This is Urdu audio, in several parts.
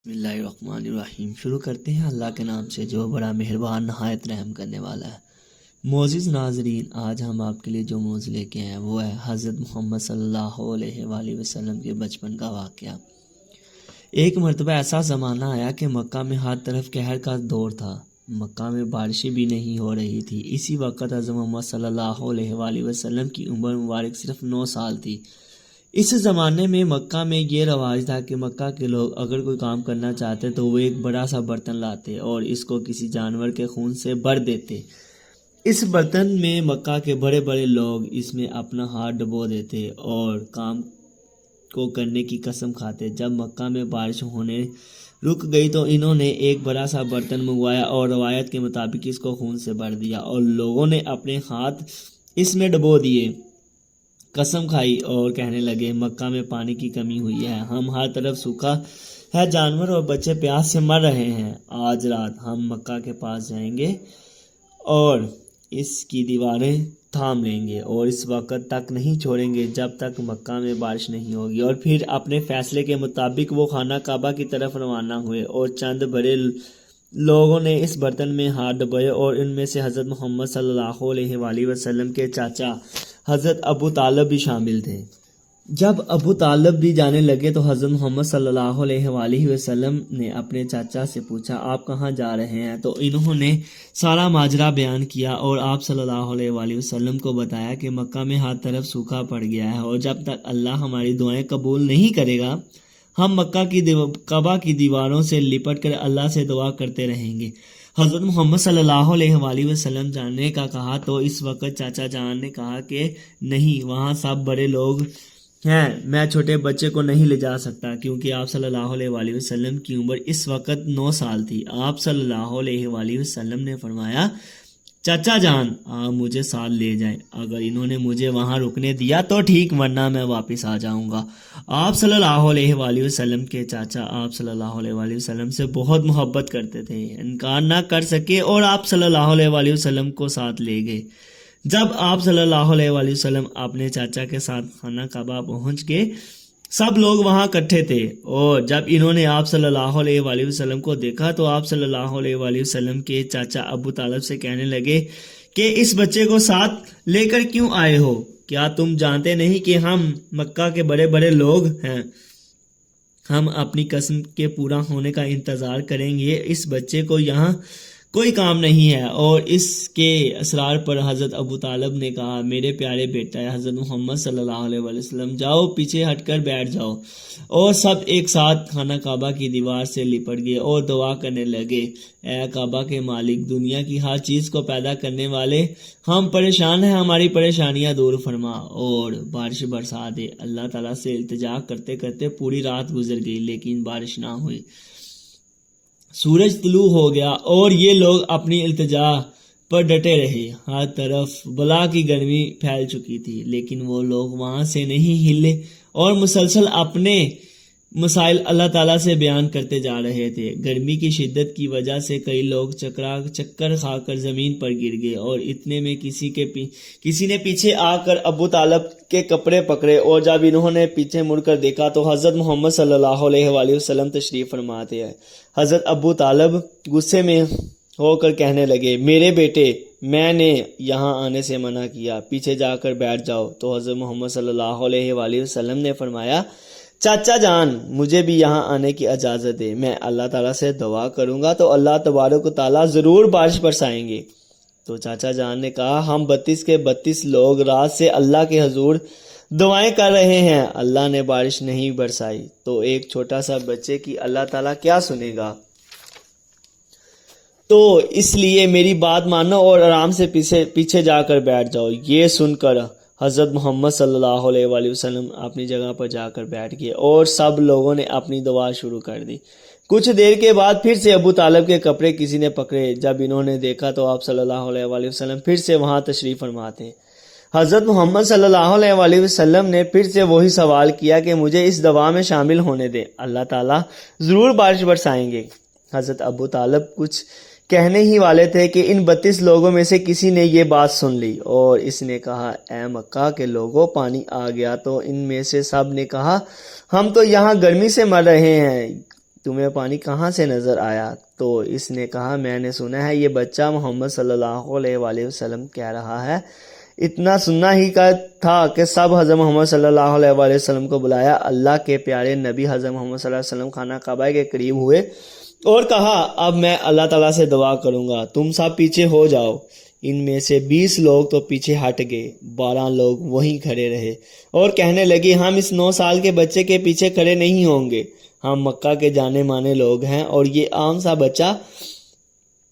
بسم اللہ الرحمن الرحیم۔ شروع کرتے ہیں اللہ کے نام سے جو بڑا مہربان نہایت رحم کرنے والا ہے۔ معزز ناظرین، آج ہم آپ کے لیے جو موضوع لے کے ہیں وہ ہے حضرت محمد صلی اللہ علیہ وآلہ وسلم کے بچپن کا واقعہ۔ ایک مرتبہ ایسا زمانہ آیا کہ مکہ میں ہر طرف قہر کا دور تھا، مکہ میں بارشیں بھی نہیں ہو رہی تھی۔ اسی وقت حضرت محمد صلی اللہ علیہ وآلہ وسلم کی عمر مبارک صرف 9 سال تھی۔ اس زمانے میں مکہ میں یہ رواج تھا کہ مکہ کے لوگ اگر کوئی کام کرنا چاہتے تو وہ ایک بڑا سا برتن لاتے اور اس کو کسی جانور کے خون سے بھر دیتے۔ اس برتن میں مکہ کے بڑے بڑے لوگ اس میں اپنا ہاتھ ڈبو دیتے اور کام کو کرنے کی قسم کھاتے۔ جب مکہ میں بارش ہونے رک گئی تو انہوں نے ایک بڑا سا برتن منگوایا اور روایت کے مطابق اس کو خون سے بھر دیا اور لوگوں نے اپنے ہاتھ اس میں ڈبو دیے، قسم کھائی اور کہنے لگے مکہ میں پانی کی کمی ہوئی ہے، ہم ہر طرف سوکھا ہے، جانور اور بچے پیاس سے مر رہے ہیں۔ آج رات ہم مکہ کے پاس جائیں گے اور اس کی دیواریں تھام لیں گے اور اس وقت تک نہیں چھوڑیں گے جب تک مکہ میں بارش نہیں ہوگی۔ اور پھر اپنے فیصلے کے مطابق وہ خانہ کعبہ کی طرف روانہ ہوئے اور چند بڑے لوگوں نے اس برتن میں ہاتھ ڈبوئے اور ان میں سے حضرت محمد صلی اللہ علیہ وآلہ وسلم کے چاچا حضرت ابو طالب بھی شامل تھے۔ جب ابو طالب بھی جانے لگے تو حضرت محمد صلی اللہ علیہ وآلہ وسلم نے اپنے چاچا سے پوچھا آپ کہاں جا رہے ہیں؟ تو انہوں نے سارا ماجرا بیان کیا اور آپ صلی اللہ علیہ وآلہ وسلم کو بتایا کہ مکہ میں ہر طرف سوکھا پڑ گیا ہے اور جب تک اللہ ہماری دعائیں قبول نہیں کرے گا ہم مکہ کی کعبہ کی دیواروں سے لپٹ کر اللہ سے دعا کرتے رہیں گے۔ حضرت محمد صلی اللہ علیہ وآلہ وسلم جاننے کا کہا تو اس وقت چاچا جان نے کہا کہ نہیں، وہاں سب بڑے لوگ ہیں، میں چھوٹے بچے کو نہیں لے جا سکتا، کیونکہ آپ صلی اللہ علیہ وآلہ وسلم کی عمر اس وقت 9 سال تھی۔ آپ صلی اللہ علیہ وآلہ وسلم نے فرمایا چاچا جان آپ مجھے ساتھ لے جائیں، اگر انہوں نے مجھے وہاں رکنے دیا تو ٹھیک، ورنہ میں واپس آ جاؤں گا۔ آپ صلی اللہ علیہ وآلہ وسلم کے چاچا آپ صلی اللہ علیہ وآلہ وسلم سے بہت محبت کرتے تھے، انکار نہ کر سکے اور آپ صلی اللہ علیہ وآلہ وسلم کو ساتھ لے گئے۔ جب آپ صلی اللہ علیہ وآلہ وسلم اپنے چاچا کے ساتھ خانہ کعبہ پہنچ گئے، سب لوگ وہاں اکٹھے تھے اور جب انہوں نے آپ صلی اللہ علیہ وآلہ وسلم کو دیکھا تو آپ صلی اللہ علیہ وآلہ وسلم کے چاچا ابو طالب سے کہنے لگے کہ اس بچے کو ساتھ لے کر کیوں آئے ہو؟ کیا تم جانتے نہیں کہ ہم مکہ کے بڑے بڑے لوگ ہیں؟ ہم اپنی قسم کے پورا ہونے کا انتظار کریں گے، اس بچے کو یہاں کوئی کام نہیں ہے۔ اور اس کے اسرار پر حضرت ابو طالب نے کہا میرے پیارے بیٹا حضرت محمد صلی اللہ علیہ وآلہ وسلم، جاؤ پیچھے ہٹ کر بیٹھ جاؤ۔ اور سب ایک ساتھ خانہ کعبہ کی دیوار سے لپٹ گئے اور دعا کرنے لگے اے کعبہ کے مالک، دنیا کی ہر چیز کو پیدا کرنے والے، ہم پریشان ہیں، ہماری پریشانیاں دور فرما اور بارش برسا دے۔ اللہ تعالیٰ سے التجا کرتے کرتے پوری رات گزر گئی لیکن بارش نہ ہوئی۔ سورج طلوع ہو گیا اور یہ لوگ اپنی التجا پر ڈٹے رہے۔ ہر طرف بلا کی گرمی پھیل چکی تھی لیکن وہ لوگ وہاں سے نہیں ہلے اور مسلسل اپنے مسائل اللہ تعالیٰ سے بیان کرتے جا رہے تھے۔ گرمی کی شدت کی وجہ سے کئی لوگ چکر کھا کر زمین پر گر گئے اور اتنے میں کسی نے پیچھے آ کر ابو طالب کے کپڑے پکڑے اور جب انہوں نے پیچھے مڑ کر دیکھا تو حضرت محمد صلی اللہ علیہ وآلہ وسلم تشریف فرماتے ہیں۔ حضرت ابو طالب غصے میں ہو کر کہنے لگے میرے بیٹے، میں نے یہاں آنے سے منع کیا، پیچھے جا کر بیٹھ جاؤ۔ تو حضرت محمد صلی اللہ علیہ وآلہ وسلم نے فرمایا چاچا جان مجھے بھی یہاں آنے کی اجازت دے، میں اللہ تعالیٰ سے دعا کروں گا تو اللہ تبارک و تعالیٰ ضرور بارش برسائیں گے۔ تو چاچا جان نے کہا ہم 32 کے 32 لوگ رات سے اللہ کے حضور دعائیں کر رہے ہیں، اللہ نے بارش نہیں برسائی تو ایک چھوٹا سا بچے کی اللہ تعالیٰ کیا سنے گا؟ تو اس لیے میری بات مانو اور آرام سے پیچھے جا کر بیٹھ جاؤ۔ یہ سن کر حضرت محمد صلی اللہ علیہ وآلہ وسلم اپنی جگہ پر جا کر بیٹھ گئے اور سب لوگوں نے اپنی دعا شروع کر دی۔ کچھ دیر کے بعد پھر سے ابو طالب کے کپڑے کسی نے پکڑے، جب انہوں نے دیکھا تو آپ صلی اللہ علیہ وآلہ وسلم پھر سے وہاں تشریف فرماتے۔ حضرت محمد صلی اللہ علیہ وآلہ وسلم نے پھر سے وہی سوال کیا کہ مجھے اس دعا میں شامل ہونے دیں، اللہ تعالیٰ ضرور بارش برسائیں گے۔ حضرت ابو طالب کچھ کہنے ہی والے تھے کہ ان 32 لوگوں میں سے کسی نے یہ بات سن لی اور اس نے کہا اے مکہ کے لوگوں پانی آ گیا۔ تو ان میں سے سب نے کہا ہم تو یہاں گرمی سے مر رہے ہیں، تمہیں پانی کہاں سے نظر آیا؟ تو اس نے کہا میں نے سنا ہے یہ بچہ محمد صلی اللہ علیہ وآلہ وسلم کہہ رہا ہے۔ اتنا سننا ہی کا تھا کہ سب حضرت محمد صلی اللہ علیہ وآلہ وسلم کو بلایا۔ اللہ کے پیارے نبی حضرت محمد صلی اللہ علیہ وسلم خانہ کعبہ کے قریب ہوئے اور کہا اب میں اللہ تعالیٰ سے دعا کروں گا، تم سب پیچھے ہو جاؤ۔ ان میں سے 20 لوگ تو پیچھے ہٹ گئے، 12 لوگ وہیں کھڑے رہے اور کہنے لگے ہم اس 9 سال کے بچے کے پیچھے کھڑے نہیں ہوں گے، ہم مکہ کے جانے مانے لوگ ہیں اور یہ عام سا بچہ،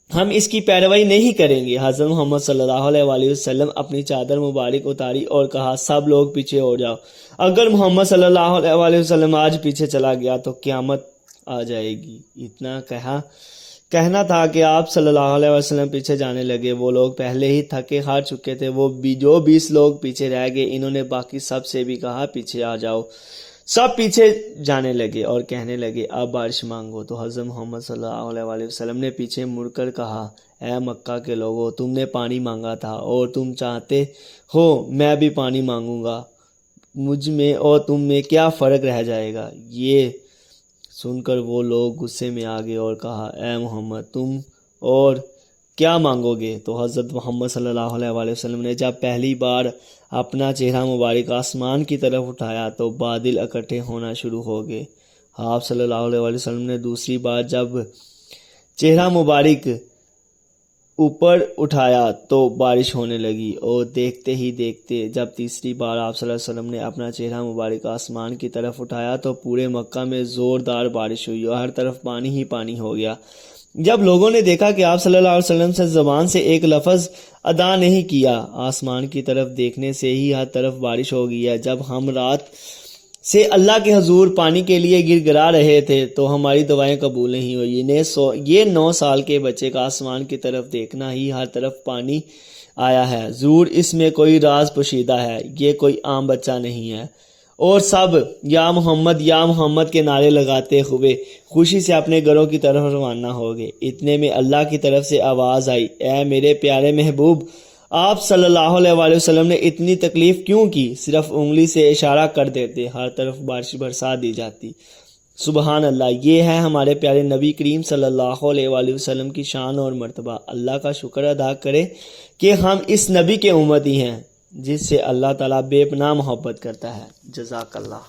ہم اس کی پیروی نہیں کریں گے۔ حضرت محمد صلی اللہ علیہ وآلہ وسلم اپنی چادر مبارک اتاری اور کہا سب لوگ پیچھے ہو جاؤ، اگر محمد صلی اللہ علیہ وآلہ وسلم آج پیچھے چلا گیا تو قیامت آ جائے گی۔ اتنا کہنا تھا کہ آپ صلی اللہ علیہ وسلم پیچھے جانے لگے۔ وہ لوگ پہلے ہی تھکے ہار چکے تھے، وہ جو 20 لوگ پیچھے رہ گئے انہوں نے باقی سب سے بھی کہا پیچھے آ جاؤ۔ سب پیچھے جانے لگے اور کہنے لگے اب بارش مانگو۔ تو حضرت محمد صلی اللہ علیہ وآلہ وسلم نے پیچھے مڑ کر کہا اے مکہ کے لوگوں، تم نے پانی مانگا تھا اور تم چاہتے ہو میں بھی پانی مانگوں گا، مجھ میں اور تم میں کیا فرق رہ جائے گا؟ یہ سن کر وہ لوگ غصے میں آ گئے اور کہا اے محمد تم اور کیا مانگو گے؟ تو حضرت محمد صلی اللہ علیہ وآلہ وسلم نے جب پہلی بار اپنا چہرہ مبارک آسمان کی طرف اٹھایا تو بادل اکٹھے ہونا شروع ہو گئے۔ آپ صلی اللہ علیہ وآلہ وسلم نے دوسری بار جب چہرہ مبارک اوپر اٹھایا تو بارش ہونے لگی اور دیکھتے ہی دیکھتے جب تیسری بار آپ صلی اللہ علیہ وسلم نے اپنا چہرہ مبارک آسمان کی طرف اٹھایا تو پورے مکہ میں زوردار بارش ہوئی اور ہر طرف پانی ہی پانی ہو گیا۔ جب لوگوں نے دیکھا کہ آپ صلی اللہ علیہ وسلم سے زبان سے ایک لفظ ادا نہیں کیا، آسمان کی طرف دیکھنے سے ہی ہر طرف بارش ہو گئی ہے۔ جب ہم رات سے اللہ کے حضور پانی کے لیے گر گرا رہے تھے تو ہماری دعائیں قبول نہیں ہوئی۔ یہ 9 سال کے بچے کا آسمان کی طرف دیکھنا ہی ہر طرف پانی آیا ہے، ضرور اس میں کوئی راز پوشیدہ ہے، یہ کوئی عام بچہ نہیں ہے۔ اور سب یا محمد کے نعرے لگاتے ہوئے خوشی سے اپنے گھروں کی طرف روانہ ہو گئے۔ اتنے میں اللہ کی طرف سے آواز آئی اے میرے پیارے محبوب، آپ صلی اللہ علیہ وآلہ وسلم نے اتنی تکلیف کیوں کی؟ صرف انگلی سے اشارہ کر دیتے، ہر طرف بارش برسا دی جاتی۔ سبحان اللہ، یہ ہے ہمارے پیارے نبی کریم صلی اللہ علیہ وآلہ وسلم کی شان اور مرتبہ۔ اللہ کا شکر ادا کرے کہ ہم اس نبی کے امتی ہیں جس سے اللہ تعالیٰ بے پناہ محبت کرتا ہے۔ جزاک اللہ۔